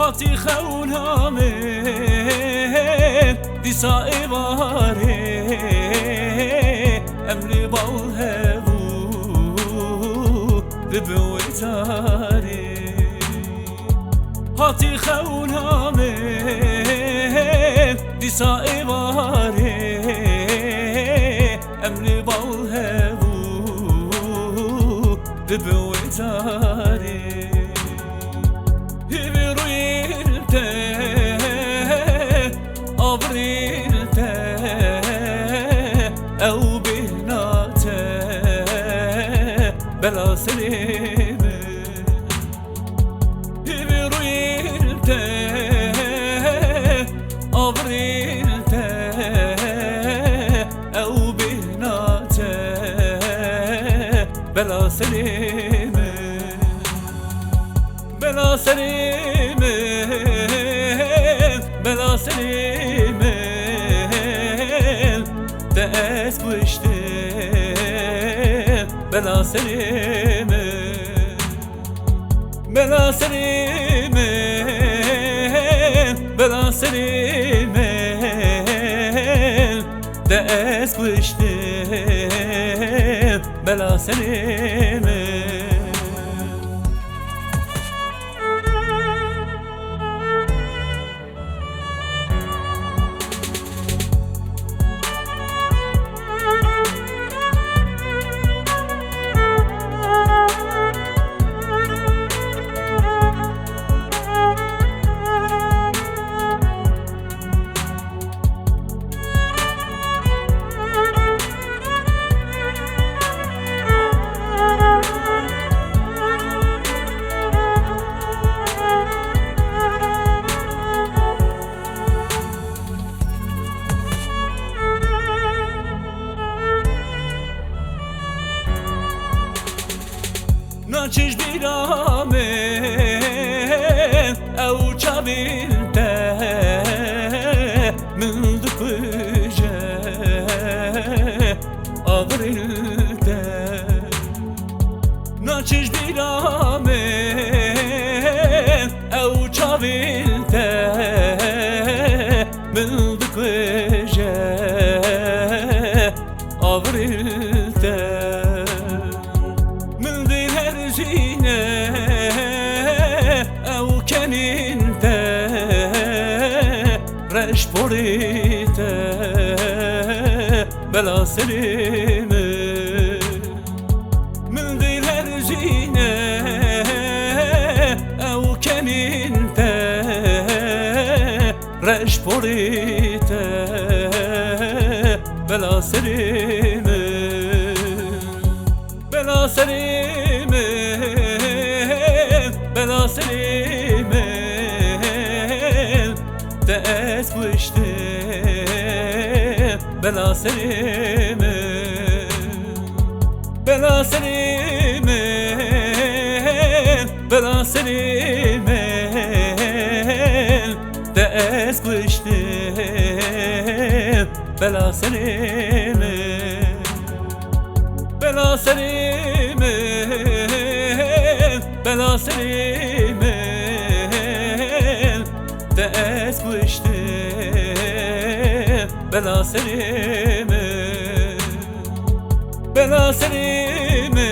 هاتی خونامه دیسا ایواره امری بال هبو دبویتاره هاتی خونامه دیسا ایواره امری بال هبو دبویتاره او بهناته بلا سليمه برويلته ابريلته او بهناته بلا سليمه بلا سليمه بلا سليمه داس وشته بلا سليمه بلا سليمه بلا سليمه داس وشته بلا سليمه ناچش بیرامه او چابیلته من دکوجه آوریلته ناچش بیرامه او چابیلته من دکوجه آوریلته او كنينته رش بوريته بلا سليمه من غير هرجينه او كنينته رش بوريته بلا سليمه بلا سليمه بلا سليمه داس وشته بلا سليمه بلا سليمه بلا سليمه داس وشته بلا سليمه بلا سليمه بلا سليمه داس وشته بلا سليمه بلا سليمه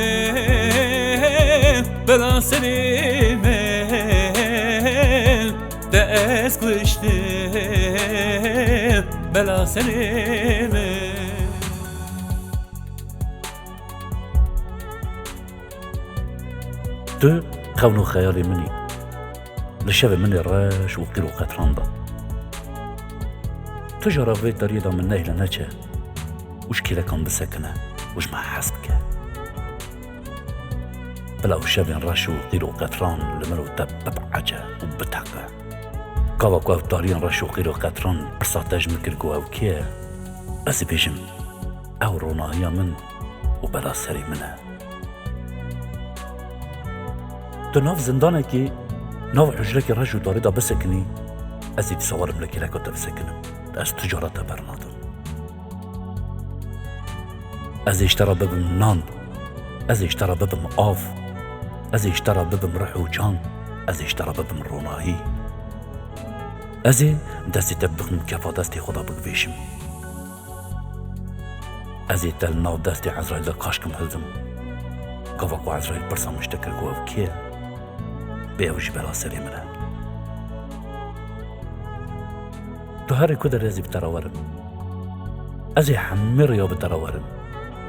بلا سليمه داس وشته بلا سليمه تو خونو خيالي مني لشبه مني الراش وقيلو قطراندا تجرى في طريقة من نهي لنجا وش كيلا كان بسكنة وش ما حسبك بلا وشبه راش وقيلو قطران لملو تبعجة وبتحقة كاوا كواف داريان راش وقيلو قطران برساتاج مكر كواو كيه بس بيجم او روناهيا من وبلا سري منها تو ناف زندانكي ناف حجركي راجو داريدا بسكني ازي تصورم لكي لكو تبسكنم از تجارة برنادم از اشترى ببم نان از اشترى ببم آف از اشترى ببم رح و جان از اشترى ببم روناهي ازی دستی تبخم کفا دستی خدا بگویشم. ازی تل ناو دستی عزرائیل دا کاشکم هلدم. گاوا عزرائیل پرسا مشتکر گوه کیه؟ بیوش بلا سری منه. تو هر کدر ازی بتراورم. ازی همه ریا بتراورم.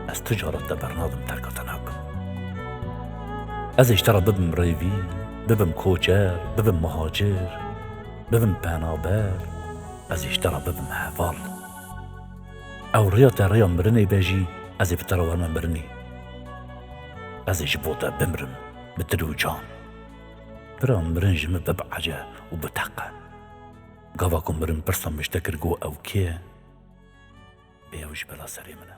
از تجارت دا برنادم ترکاتناکم. ازی اشترا ببم ریوی، ببم کوچر، ببم مهاجر، ببم پنابر، ازی اشترا ببم حوال. او ریا تا ریا مرنی بیجی ازی بتراورم مرنی. ازی جبوتا بمرم بدلو جان. برام مرنجم ببعجة وبتحقه. قواكم مرن برسم مشتكر قوة أو كيه بيوش بلا سري منه.